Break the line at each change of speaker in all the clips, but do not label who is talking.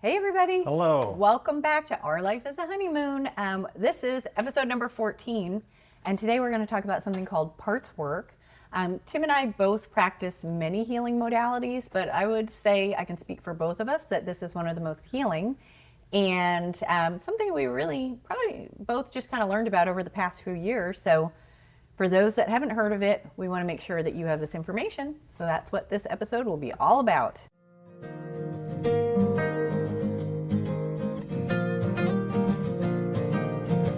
Hey everybody.
Hello.
Welcome back to Our Life is a Honeymoon. This is episode number 14, and today we're going to talk about something called parts work. Tim and I both practice many healing modalities, but I would say I can speak for both of us that this is one of the most healing and something we really probably both just kind of learned about over the past few years. So for those that haven't heard of it, we want to make sure that you have this information. So that's what this episode will be all about.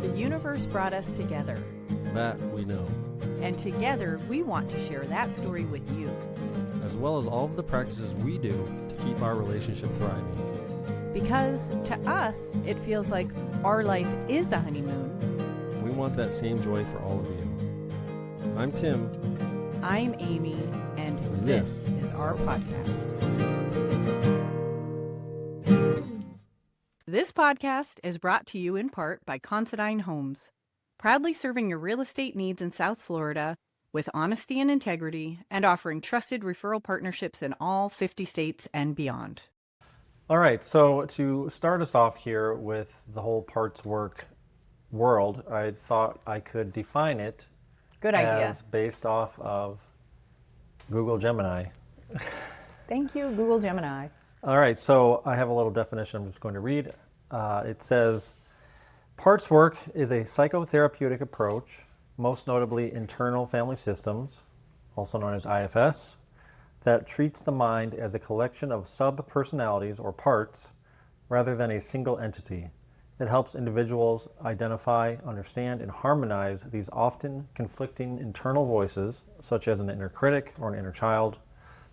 The universe brought us together.
That we know.
And together, we want to share that story with you.
As well as all of the practices we do to keep our relationship thriving.
Because to us, it feels like our life is a honeymoon.
We want that same joy for all of you. I'm Tim.
I'm Amy, and this is our podcast. This podcast is brought to you in part by Considine Homes, proudly serving your real estate needs in South Florida with honesty and integrity, and offering trusted referral partnerships in all 50 states and beyond.
All right, so to start us off here with the whole parts work world, I thought I could define it.
Good idea.
As based off of Google Gemini.
Thank you, Google Gemini.
All right, so I have a little definition I'm just going to read. It says, parts work is a psychotherapeutic approach, most notably internal family systems, also known as IFS, that treats the mind as a collection of sub-personalities or parts rather than a single entity. It helps individuals identify, understand, and harmonize these often conflicting internal voices, such as an inner critic or an inner child,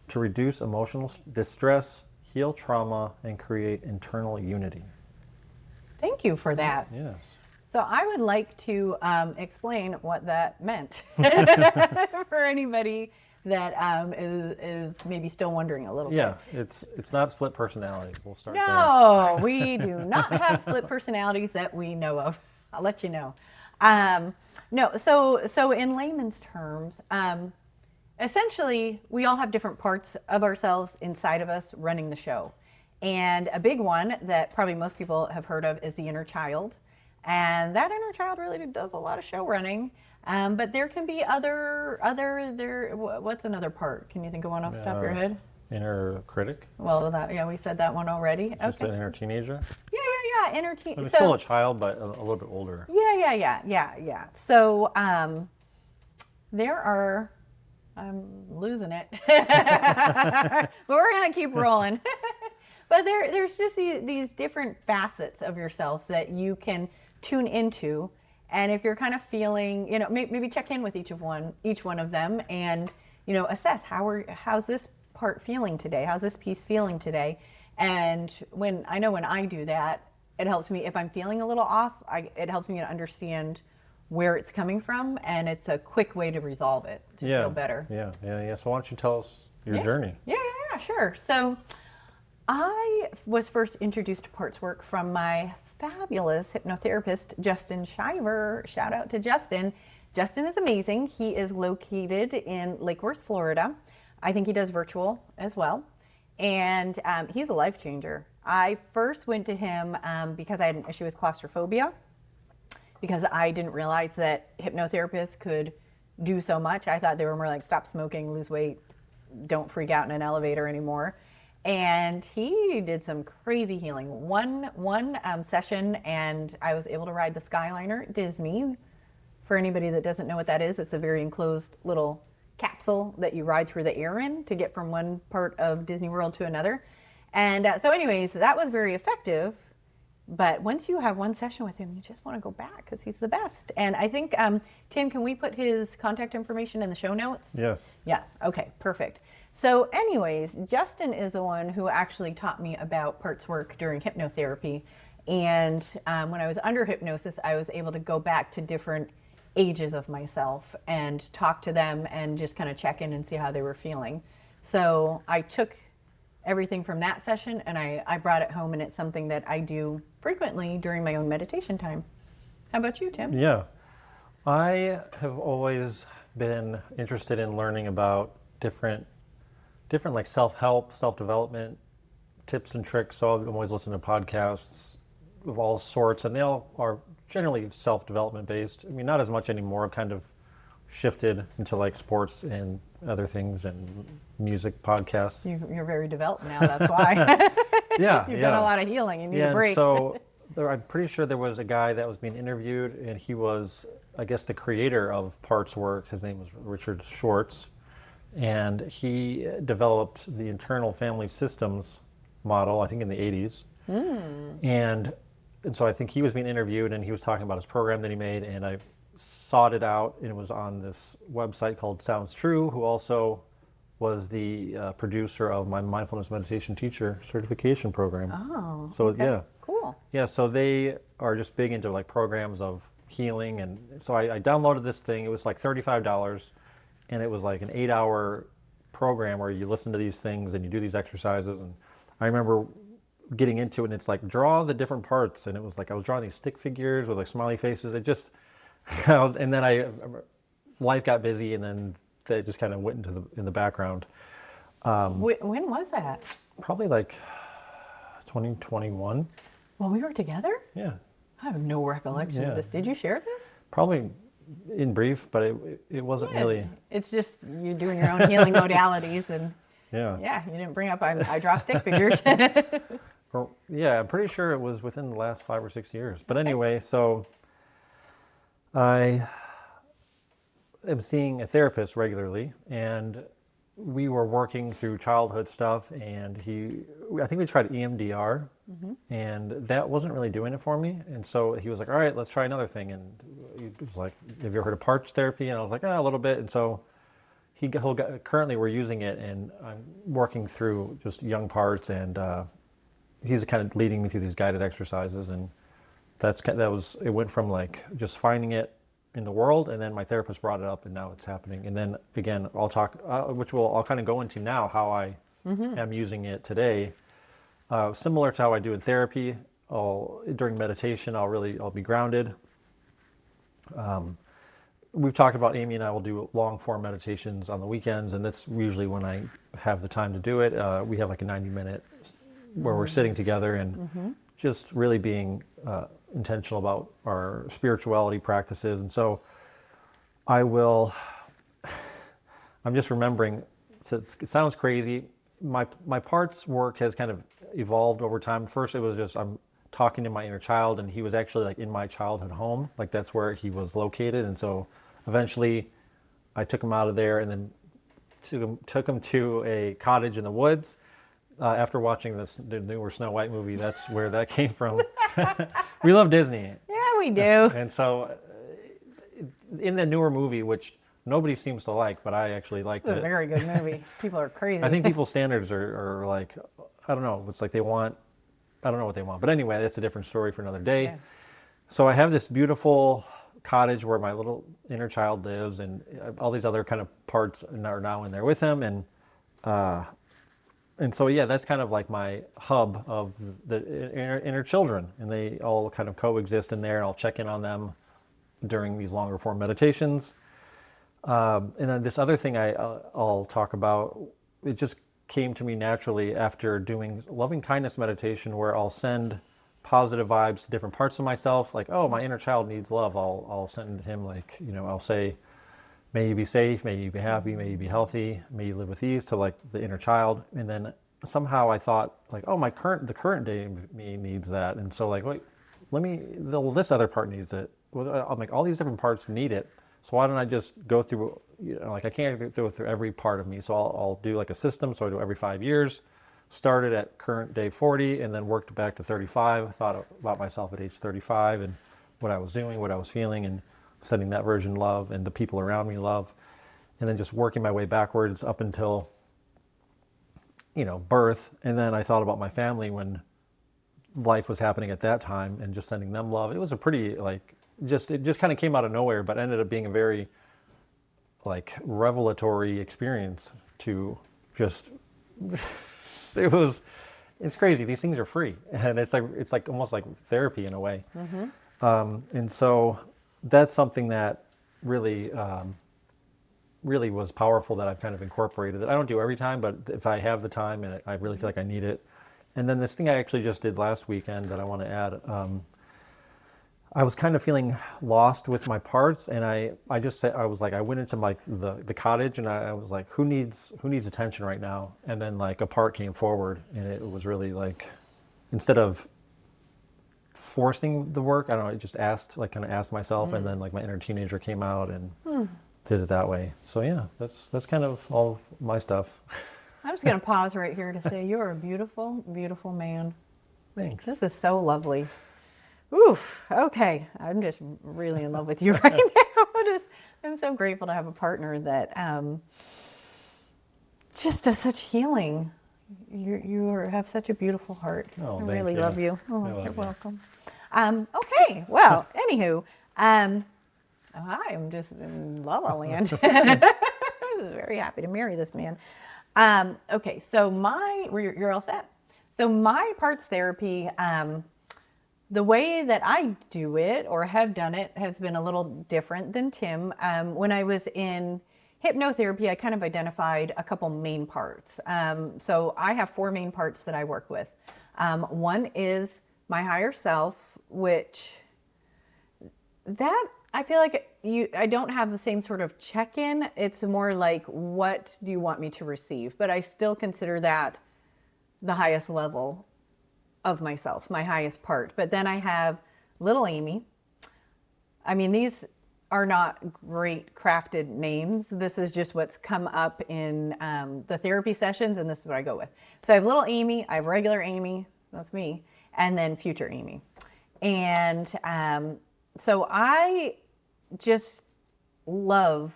to reduce emotional distress, heal trauma, and create internal unity.
Thank you for that.
Yes.
So I would like to explain what that meant for anybody that is maybe still wondering a little bit.
Yeah, it's not split personality. We'll start there.
No, we do not have split personalities that we know of. I'll let you know. No, so in layman's terms, essentially we all have different parts of ourselves inside of us running the show. And a big one that probably most people have heard of is the inner child. And that inner child really does a lot of show running. But there can be what's another part? Can you think of one off the top of your head?
Inner critic?
Well, we said that one already.
Just
Okay.
an inner teenager?
Yeah, inner teenager.
I mean, still a child, but a little bit older.
Yeah. So there are, I'm losing it, but we're going to keep rolling. But there's just these different facets of yourself that you can tune into. And if you're kind of feeling, maybe check in with each one of them and, assess how's this part feeling today? How's this piece feeling today? And when I do that, it helps me, if I'm feeling a little off, it helps me to understand where it's coming from. And it's a quick way to resolve it, to feel better.
Yeah. So why don't you tell us your journey?
Yeah, sure. So I was first introduced to parts work from my fabulous hypnotherapist, Justin Shiver. Shout out to Justin. Justin is amazing. He is located in Lake Worth, Florida. I think he does virtual as well. And he's a life changer. I first went to him because I had an issue with claustrophobia, because I didn't realize that hypnotherapists could do so much. I thought they were more like stop smoking, lose weight, don't freak out in an elevator anymore. And he did some crazy healing. One session, and I was able to ride the Skyliner at Disney. For anybody that doesn't know what that is, it's a very enclosed little capsule that you ride through the air in to get from one part of Disney World to another. And so anyways, that was very effective. But once you have one session with him, you just want to go back because he's the best. And I think, Tim, can we put his contact information in the show notes?
Yes.
Yeah, okay, perfect. So anyways, Justin is the one who actually taught me about parts work during hypnotherapy. And when I was under hypnosis, I was able to go back to different ages of myself and talk to them and just kind of check in and see how they were feeling. So I took everything from that session and I brought it home, and it's something that I do frequently during my own meditation time. How about you, Tim?
Yeah. I have always been interested in learning about different like self-help, self-development tips and tricks. So I'm always listening to podcasts of all sorts, and they all are generally self-development based. I mean, not as much anymore. I've kind of shifted into like sports and other things and music podcasts.
You're very developed now, that's why.
Yeah,
You've done a lot of healing, you need a
and
break.
so I'm pretty sure there was a guy that was being interviewed, and he was, I guess, the creator of Parts Work. His name was Richard Schwartz, and he developed the internal family systems model, I think in the 80s. And so I think he was being interviewed, and he was talking about his program that he made, and I sought it out, and it was on this website called Sounds True, who also was the producer of my mindfulness meditation teacher certification program.
Oh,
so
okay.
Yeah.
Cool.
Yeah, so they are just big into like programs of healing, and so I downloaded this thing. It was like $35, and it was like an 8-hour program where you listen to these things and you do these exercises. And I remember getting into it, and it's like draw the different parts, and it was like I was drawing these stick figures with like smiley faces. It just and then life got busy, and then they just kind of went in the background.
When was that?
Probably like 2021.
When we were together?
Yeah.
I have no recollection
Yeah.
of this. Did you share this?
Probably in brief, but it wasn't really.
It's just you're doing your own healing modalities, and
Yeah.
you didn't bring up I draw stick figures.
Or, yeah, I'm pretty sure it was within the last 5 or 6 years. But anyway, so I am seeing a therapist regularly, and we were working through childhood stuff, and I think we tried EMDR, and that wasn't really doing it for me. And so he was like, all right, let's try another thing. And he was like, have you ever heard of parts therapy? And I was like, a little bit. And so currently we're using it, and I'm working through just young parts, and he's kind of leading me through these guided exercises. And it went from like just finding it in the world, and then my therapist brought it up, and now it's happening. And then again, I'll talk, I'll kind of go into now how I am using it today. Similar to how I do in therapy, during meditation, I'll be grounded. We've talked about Amy and I will do long form meditations on the weekends, and that's usually when I have the time to do it. We have like a 90-minute where we're sitting together and just really being intentional about our spirituality practices. And so I'm just remembering, it sounds crazy. My parts work has kind of evolved over time. First, it was just, I'm talking to my inner child, and he was actually like in my childhood home. Like that's where he was located. And so eventually I took him out of there, and then took him to a cottage in the woods. After watching the newer Snow White movie, that's where that came from. We love Disney.
Yeah, we do.
And so in the newer movie, which nobody seems to like, but I actually liked
It's a
it.
very good movie. People are crazy.
I think people's standards are like, I don't know, it's like I don't know what they want. But anyway, that's a different story for another day.
Yeah.
So I have this beautiful cottage where my little inner child lives, and all these other kind of parts are now in there with him. And so, yeah, that's kind of like my hub of the inner children, and they all kind of coexist in there. I'll check in on them during these longer form meditations. And then this other thing I'll talk about, it just came to me naturally after doing loving kindness meditation, where I'll send positive vibes to different parts of myself. Like, oh, my inner child needs love. I'll send him, like, I'll say, may you be safe, may you be happy, may you be healthy, may you live with ease, to like the inner child. And then somehow I thought, like, oh, the current day of me needs that. And so, like, wait, this other part needs it. Well, I'm like, all these different parts need it. So why don't I just go through, like, I can't go through every part of me. So I'll do like a system. So I do every 5 years. Started at current day 40, and then worked back to 35. Thought about myself at age 35 and what I was doing, what I was feeling, and sending that version love, and the people around me love. And then just working my way backwards up until, birth. And then I thought about my family when life was happening at that time, and just sending them love. It was a pretty, it just kind of came out of nowhere, but ended up being a very, revelatory experience to just, it's crazy. These things are free. And it's like almost like therapy in a way. And so that's something that really, really was powerful, that I've kind of incorporated. I don't do every time, but if I have the time and I really feel like I need it, And then this thing I actually just did last weekend that I want to add. I was kind of feeling lost with my parts, and I just said, I was like, I went into like the cottage, and I was like, who needs attention right now? And then like a part came forward, and it was really like, instead of forcing the work, I don't know, I just asked, like kind of asked myself, and then like my inner teenager came out and did it that way. So yeah, that's kind of all of my stuff.
I'm just going to pause right here to say you're a beautiful, beautiful man.
Thanks.
This is so lovely. Oof. Okay. I'm just really in love with you right now. I'm so grateful to have a partner that just does such healing. Have such a beautiful heart.
Oh,
I
thank
really
you.
love you. Oh,
I love
you're
you.
welcome. Okay. Well, anywho, I am just in La La Land. I was very happy to marry this man. Okay. So you're all set. So my parts therapy, the way that I do it or have done it has been a little different than Tim. When I was in hypnotherapy, I kind of identified a couple main parts. So I have 4 main parts that I work with. One is my higher self, which that I feel like I don't have the same sort of check-in. It's more like, what do you want me to receive? But I still consider that the highest level of myself, my highest part. But then I have little Amy. I mean, these are not great crafted names. This is just what's come up in the therapy sessions, and this is what I go with. So I have little Amy, I have regular Amy, that's me, and then future Amy. And so I just love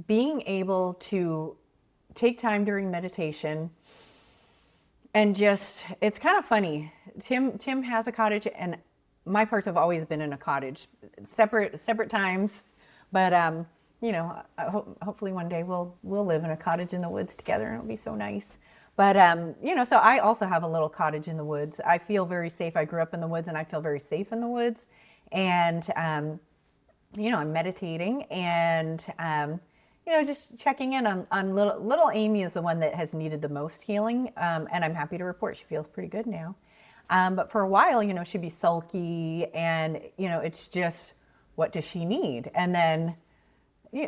being able to take time during meditation and just, it's kind of funny. Tim has a cottage, and my parts have always been in a cottage, separate times. But hopefully one day we'll live in a cottage in the woods together, and it'll be so nice. But so I also have a little cottage in the woods. I feel very safe. I grew up in the woods, and I feel very safe in the woods. And I'm meditating, and just checking in on little Amy is the one that has needed the most healing. And I'm happy to report she feels pretty good now. But for a while, she'd be sulky, and, it's just, what does she need? And then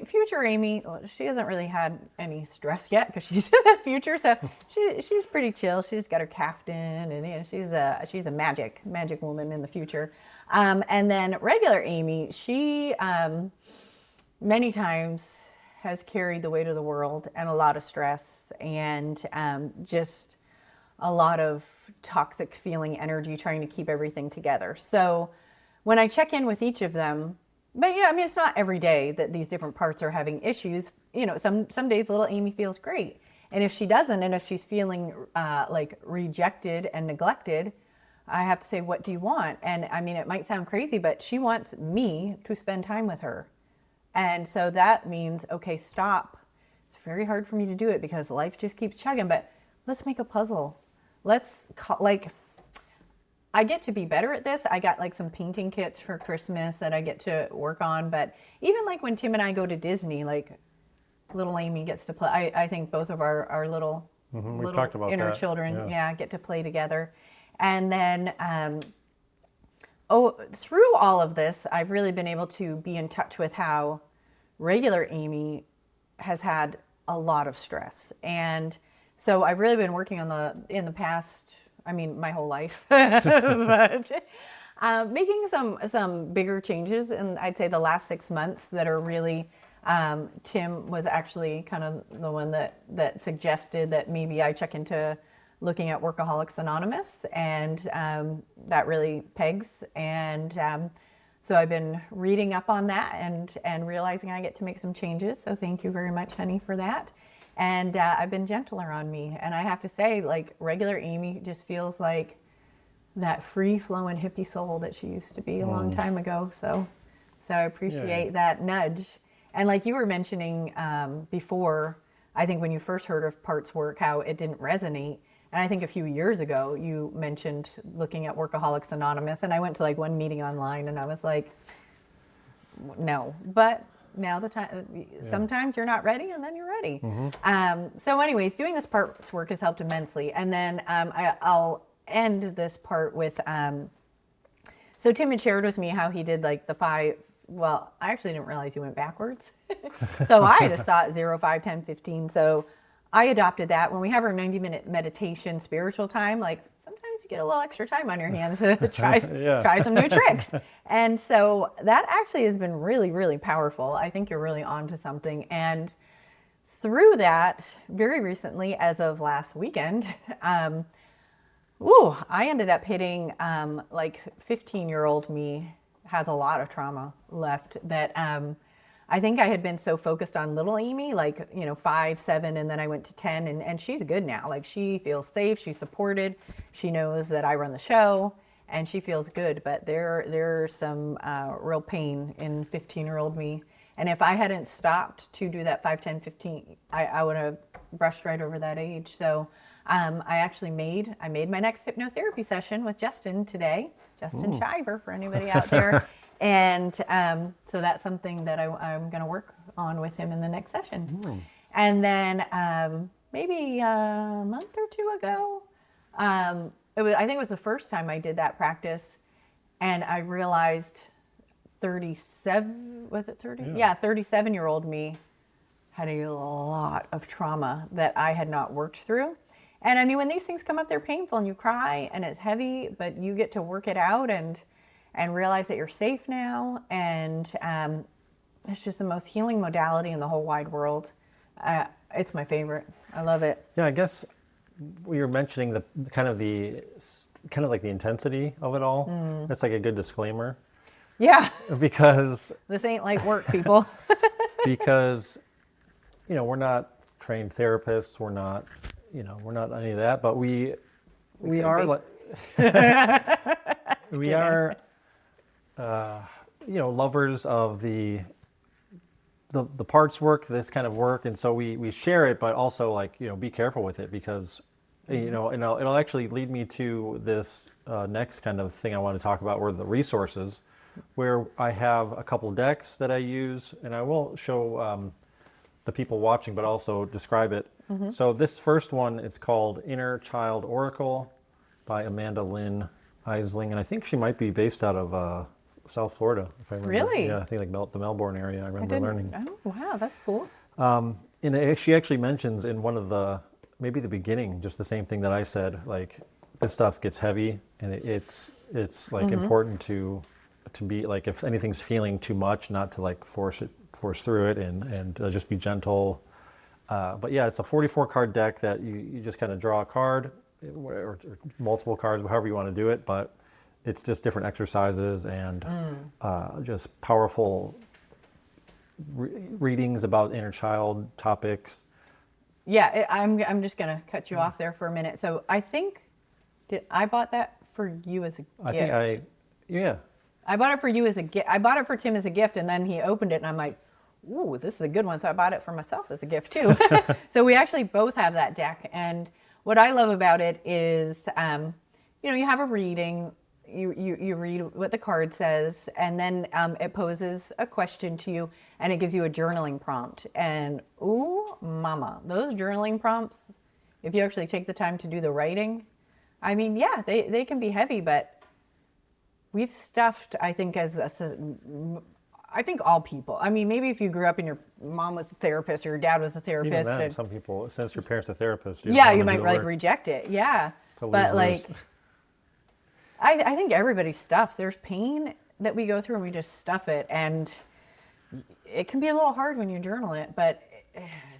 future Amy, she hasn't really had any stress yet because she's in the future. So she's pretty chill. She's got her caftan, and, she's a magic woman in the future. And then regular Amy, she many times has carried the weight of the world and a lot of stress, and just a lot of toxic feeling energy trying to keep everything together. So when I check in with each of them, but yeah, I mean, it's not every day that these different parts are having issues. Some days little Amy feels great. And if she doesn't, and if she's feeling like rejected and neglected, I have to say, what do you want? And I mean, it might sound crazy, but she wants me to spend time with her. And so that means, okay, stop. It's very hard for me to do it because life just keeps chugging, but let's make a puzzle. I get to be better at this. I got like some painting kits for Christmas that I get to work on. But even like when Tim and I go to Disney, like little Amy gets to play. I think both of our little
talked about
inner
that.
children, get to play together. And then, through all of this, I've really been able to be in touch with how regular Amy has had a lot of stress. And so I've really been working in the past, my whole life, but making some bigger changes. And I'd say the last 6 months that are really, Tim was actually kind of the one that suggested that maybe I check into looking at Workaholics Anonymous, and that really pegs. And so I've been reading up on that and realizing I get to make some changes. So thank you very much, honey, for that. And I've been gentler on me. And I have to say, like, regular Amy just feels like that free-flowing hippie soul that she used to be a long time ago. So I appreciate that nudge. And like you were mentioning before, I think when you first heard of parts work, how it didn't resonate. And I think a few years ago, you mentioned looking at Workaholics Anonymous. And I went to like one meeting online, and I was like, no. But now the time. Sometimes you're not ready, and then you're ready. So, anyways, doing this parts work has helped immensely. And then I'll end this part with. So Tim had shared with me how he did like the 5. Well, I actually didn't realize he went backwards. So I just thought 0, 5, 10, 15. So I adopted that. When we have our 90-minute meditation spiritual time, like sometimes you get a little extra time on your hands to try some new tricks. And so that actually has been really, really powerful. I think you're really onto something. And through that, very recently, as of last weekend, I ended up hitting like 15-year-old me has a lot of trauma left that I think I had been so focused on little Amy, like, 5, 7, and then I went to 10, and she's good now. Like, she feels safe, she's supported, she knows that I run the show, and she feels good. But there's some real pain in 15-year-old me. And if I hadn't stopped to do that 5, 10, 15, I would have brushed right over that age. So I actually made my next hypnotherapy session with Justin today, Justin Shiver, for anybody out there. And so that's something that I'm going to work on with him in the next session. And then maybe a month or 2 ago, I think it was the first time I did that practice, and I realized 37, was it 30? Yeah, 37-year-old me had a lot of trauma that I had not worked through. And I mean, when these things come up, they're painful and you cry and it's heavy, but you get to work it out and realize that you're safe now. And it's just the most healing modality in the whole wide world. It's my favorite. I love it.
Yeah, I guess we were mentioning the kind of like the intensity of it all. That's like a good disclaimer.
Yeah.
Because
this ain't like work, people.
Because, we're not trained therapists. We're not any of that, but we are like, we are, lovers of the parts work, this kind of work. And so we share it, but also like, be careful with it because, and it'll actually lead me to this next kind of thing I want to talk about, where the resources, where I have a couple decks that I use, and I will show the people watching, but also describe it. So this first one is called Inner Child Oracle by Amanda Lynn Eisling, and I think she might be based out of South Florida, if I remember.
Really?
Yeah, I think like the Melbourne area, I remember learning.
Oh, wow, that's cool.
And she actually mentions in one of maybe the beginning, just the same thing that I said, like this stuff gets heavy, and it's like important to be like, if anything's feeling too much, not to like force through it and just be gentle. But yeah, it's a 44 card deck that you just kind of draw a card or multiple cards, however you want to do it, but it's just different exercises and just powerful readings about inner child topics.
Yeah, I'm just going to cut you off there for a minute. So I think, I bought that for you as a gift. I bought it for you as a gift. I bought it for Tim as a gift, and then he opened it, and I'm like, ooh, this is a good one. So I bought it for myself as a gift too. So we actually both have that deck. And what I love about it is, you have a reading, you read what the card says, and then it poses a question to you, and it gives you a journaling prompt. And ooh, mama, those journaling prompts, if you actually take the time to do the writing, I mean, yeah, they can be heavy, but we've stuffed, I think, I think all people. I mean, maybe if you grew up and your mom was a therapist or your dad was a therapist.
Even then, some people, since your parents are therapists, you
might like reject it. Yeah. But like, I think everybody stuffs. There's pain that we go through and we just stuff it. And it can be a little hard when you journal it, but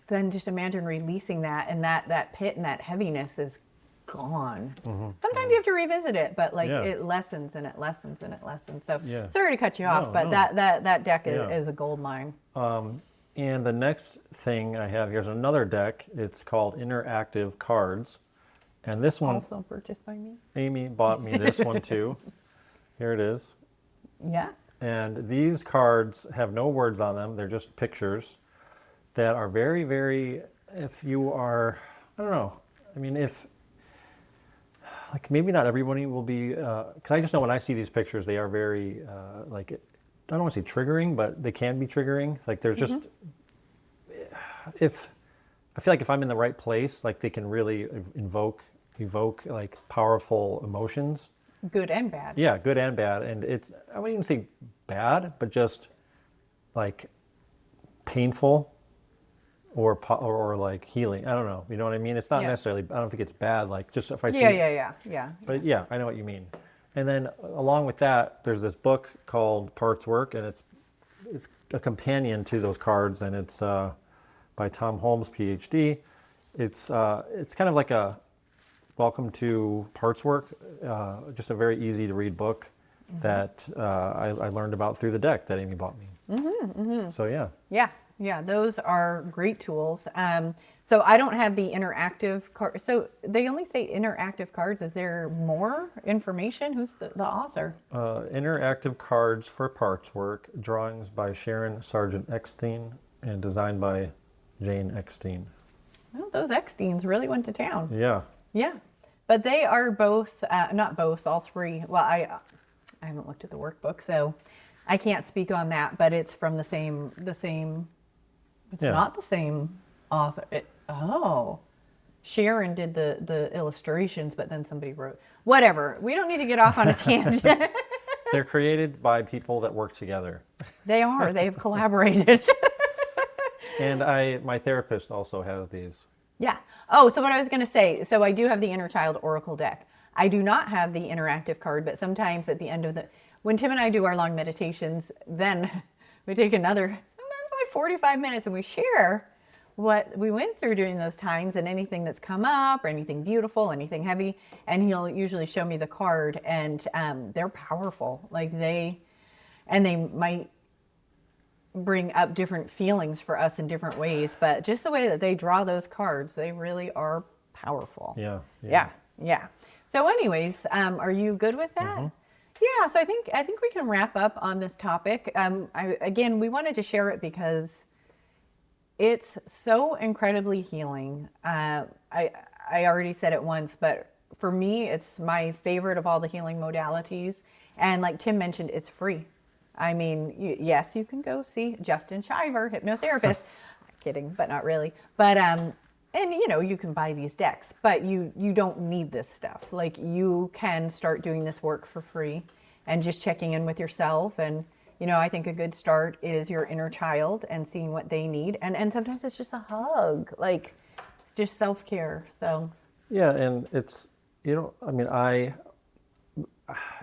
then just imagine releasing that, and that pit and that heaviness is gone. Sometimes you have to revisit it, but like it lessens and it lessens and it lessens. So sorry to cut you off, but that deck is a gold mine.
And the next thing I have here is another deck. It's called Interactive Cards, and this one
also purchased by me.
Amy bought me this one too. Here it is.
Yeah.
And these cards have no words on them. They're just pictures that are very, very. If you are, I don't know. I mean, if like maybe not everybody will be, because I just know when I see these pictures, they are very like I don't want to say triggering, but they can be triggering. Like there's just, if, I feel like if I'm in the right place, like they can really evoke like powerful emotions.
Good and bad.
Yeah, good and bad. And it's, I wouldn't even say bad, but just like painful or like healing. I don't know. You know what I mean? It's not necessarily, I don't think it's bad. Like just if I see.
Yeah.
But yeah, I know what you mean. And then along with that, there's this book called Parts Work, and it's a companion to those cards, and it's by Tom Holmes, PhD. It's kind of like a welcome to Parts Work, just a very easy to read book that I learned about through the deck that Amy bought me. So
Yeah, those are great tools. So I don't have the interactive card. So they only say interactive cards. Is there more information? Who's the author?
Interactive Cards for Parts Work, drawings by Sharon Sargent Eckstein, and designed by Jane Eckstein.
Well, those Ecksteins really went to town.
Yeah.
But they are both, not both, all three. Well, I haven't looked at the workbook, so I can't speak on that, but it's from the same, it's not the same author. Sharon did the illustrations, but then somebody wrote, whatever. We don't need to get off on a tangent.
They're created by people that work together.
They are, they've collaborated.
And my therapist also has these.
Yeah. Oh, so what I was going to say, so I do have the Inner Child Oracle deck. I do not have the interactive card, but sometimes at the end of when Tim and I do our long meditations, then we take sometimes like 45 minutes and we share what we went through during those times and anything that's come up or anything beautiful, anything heavy. And he'll usually show me the card, and they're powerful. Like they might bring up different feelings for us in different ways, but just the way that they draw those cards, they really are powerful. Yeah. So anyways, are you good with that? Yeah, so I think we can wrap up on this topic. Again, we wanted to share it because it's so incredibly healing. I already said it once, but for me, it's my favorite of all the healing modalities. And like Tim mentioned, it's free. I mean, yes, you can go see Justin Shiver, hypnotherapist. Kidding, but not really. But and you can buy these decks, but you don't need this stuff. Like you can start doing this work for free and just checking in with yourself. And I think a good start is your inner child and seeing what they need. And sometimes it's just a hug. Like it's just self-care. So
yeah, and it's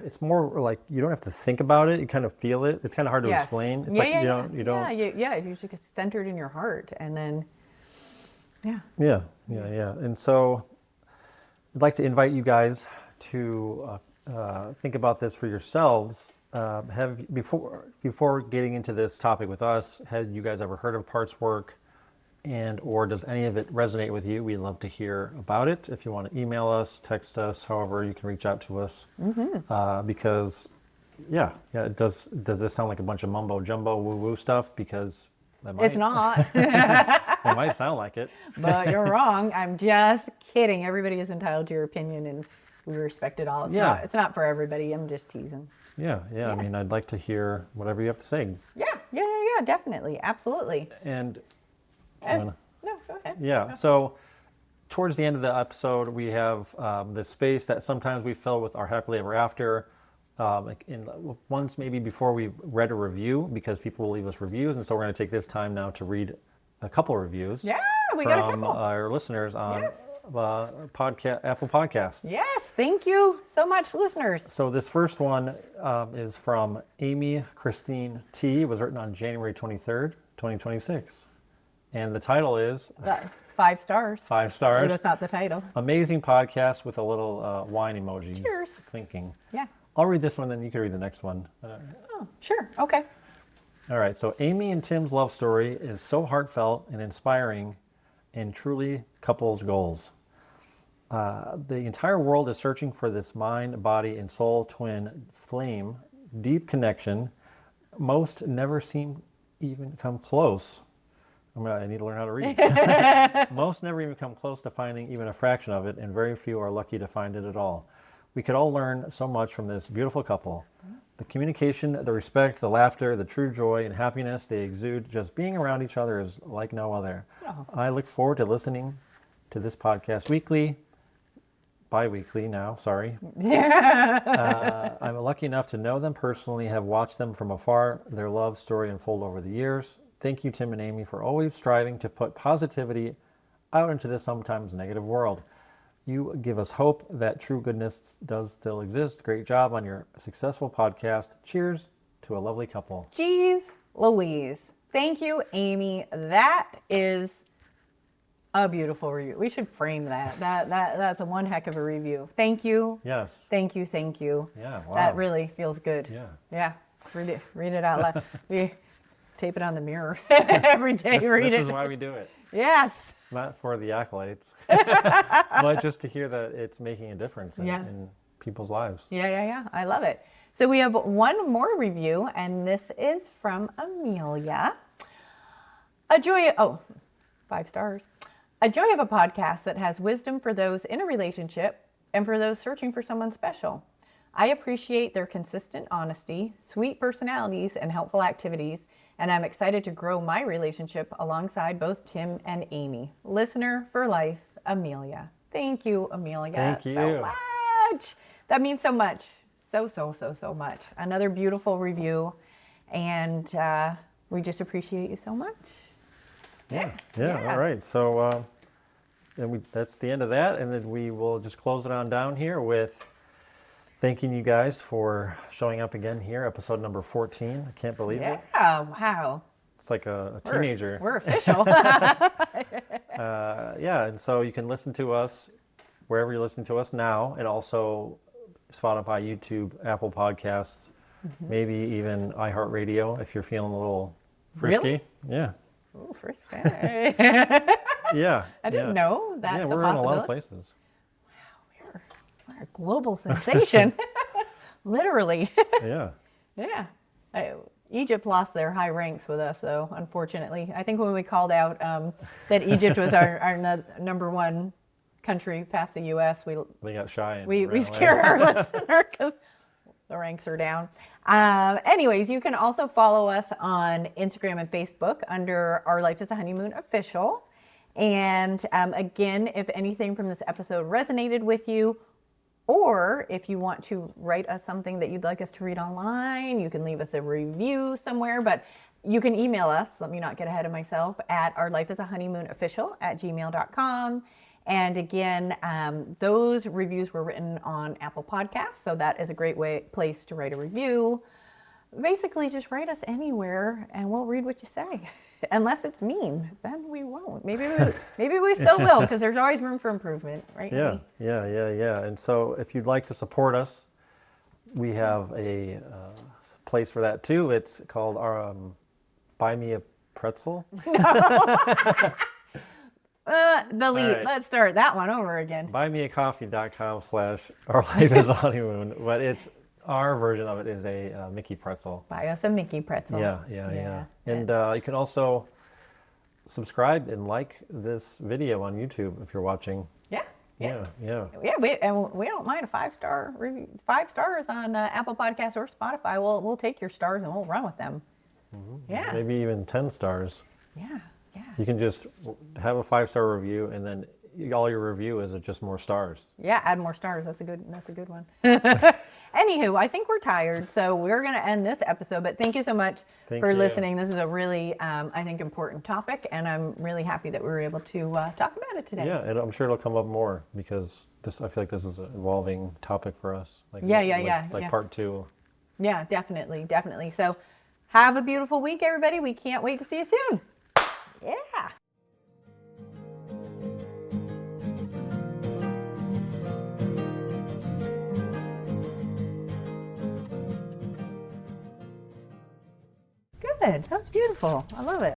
it's more like you don't have to think about it. You kind of feel it. It's kind of hard to explain. It's you don't.
You just centered in your heart, and then.
Yeah. And so I'd like to invite you guys to think about this for yourselves. Before getting into this topic with us, had you guys ever heard of Parts Work, or does any of it resonate with you? We'd love to hear about it. If you want to email us, text us, however you can reach out to us. Because it does this sound like a bunch of mumbo jumbo woo woo stuff? Because
it's not.
It might sound like it.
But you're wrong. I'm just kidding. Everybody is entitled to your opinion, and we respect it all. It's not for everybody. I'm just teasing.
Yeah. I mean, I'd like to hear whatever you have to say.
Yeah, definitely. Absolutely.
And
no, go ahead.
Yeah. So towards the end of the episode, we have this space that sometimes we fill with our happily ever after. Once maybe before we read a review, because people will leave us reviews, and so we're going to take this time now to read a couple reviews.
Yeah, we got a couple.
From our listeners on Apple Podcasts.
Yes, thank you so much, listeners.
So this first one is from Amy Christine T. It was written on January 23rd, 2026. And the title is...
5 stars.
5 stars.
But that's not the title.
Amazing podcast with a little wine emoji.
Cheers.
Clinking.
Yeah.
I'll read this one, then you can read the next one.
Oh, sure. Okay.
All right. So Amy and Tim's love story is so heartfelt and inspiring and truly couples goals. The entire world is searching for this mind, body, and soul twin flame, deep connection. Most never seem even come close. I need to learn how to read. Most never even come close to finding even a fraction of it, and very few are lucky to find it at all. We could all learn so much from this beautiful couple. The communication, the respect, the laughter, the true joy and happiness they exude just being around each other is like no other.
Oh.
I look forward to listening to this podcast weekly, bi-weekly now, sorry. I'm lucky enough to know them personally, have watched them from afar, their love story unfold over the years. Thank you, Tim and Amy, for always striving to put positivity out into this sometimes negative world. You give us hope that true goodness does still exist. Great job on your successful podcast. Cheers to a lovely couple.
Jeez Louise. Thank you, Amy. That is a beautiful review. We should frame that. That's a one heck of a review. Thank you.
Yes.
Thank you. Thank you.
Yeah. Wow.
That really feels good.
Yeah.
Yeah. Read it out loud. We tape it on the mirror every day. Read
this
it.
is why we do it.
Yes.
Not for the accolades, but just to hear that it's making a difference in people's lives.
Yeah. I love it. So we have one more review, and this is from Amelia. A joy, 5 stars. A joy of a podcast that has wisdom for those in a relationship and for those searching for someone special. I appreciate their consistent honesty, sweet personalities, and helpful activities, and I'm excited to grow my relationship alongside both Tim and Amy. Listener for life, Amelia. Thank you, Amelia.
Thank you.
So much. That means so much. So much. Another beautiful review, and we just appreciate you so much.
Yeah. All right. So that's the end of that, and then we will just close it on down here with thanking you guys for showing up again here, episode number 14. I can't believe it.
Yeah, wow.
It's like a teenager.
We're official.
And so you can listen to us wherever you're listening to us now, and also Spotify, YouTube, Apple Podcasts, maybe even iHeartRadio if you're feeling a little frisky.
Really?
Yeah.
Ooh, frisky.
Yeah.
I didn't know that's
Yeah,
a
we're in a lot
possibility.
of places.
We're a global sensation. Literally.
Yeah.
Yeah. Egypt lost their high ranks with us, though, unfortunately. I think when we called out that Egypt was our number one country past the U.S.,
They got shy. And
we
ran away.
scared our listener because the ranks are down. Anyways, you can also follow us on Instagram and Facebook under Our Life is a Honeymoon Official. And again, if anything from this episode resonated with you, or if you want to write us something that you'd like us to read online, you can leave us a review somewhere, but you can email us, let me not get ahead of myself, at ourlifeisahoneymoonofficial@gmail.com. And again, those reviews were written on Apple Podcasts, so that is a great place to write a review. Basically, just write us anywhere, and we'll read what you say. Unless it's mean, then we won't. Maybe we still will, because there's always room for improvement, right?
Yeah.
Amy?
Yeah. And so if you'd like to support us, we have a place for that too. It's called our Buy Me a Pretzel.
The lead.
right.
Let's start that one over again.
buymeacoffee.com/ourlifeishoneymoon. But it's our version of it is a Mickey pretzel.
Buy us a Mickey pretzel.
Yeah. And you can also subscribe and like this video on YouTube if you're watching.
Yeah.
Yeah.
We don't mind a 5-star review. 5 stars on Apple Podcasts or Spotify. We'll take your stars and we'll run with them. Yeah.
Maybe even 10 stars.
Yeah.
You can just have a 5-star review, and then all your review is just more stars.
Yeah, add more stars. That's a good one. Anywho, I think we're tired, so we're going to end this episode. But thank you so much for listening. This is a really, I think, important topic, and I'm really happy that we were able to talk about it today.
Yeah, and I'm sure it'll come up more because I feel like this is an evolving topic for us. Like part 2.
Yeah, definitely. So have a beautiful week, everybody. We can't wait to see you soon. Yeah. Good. That's beautiful. I love it.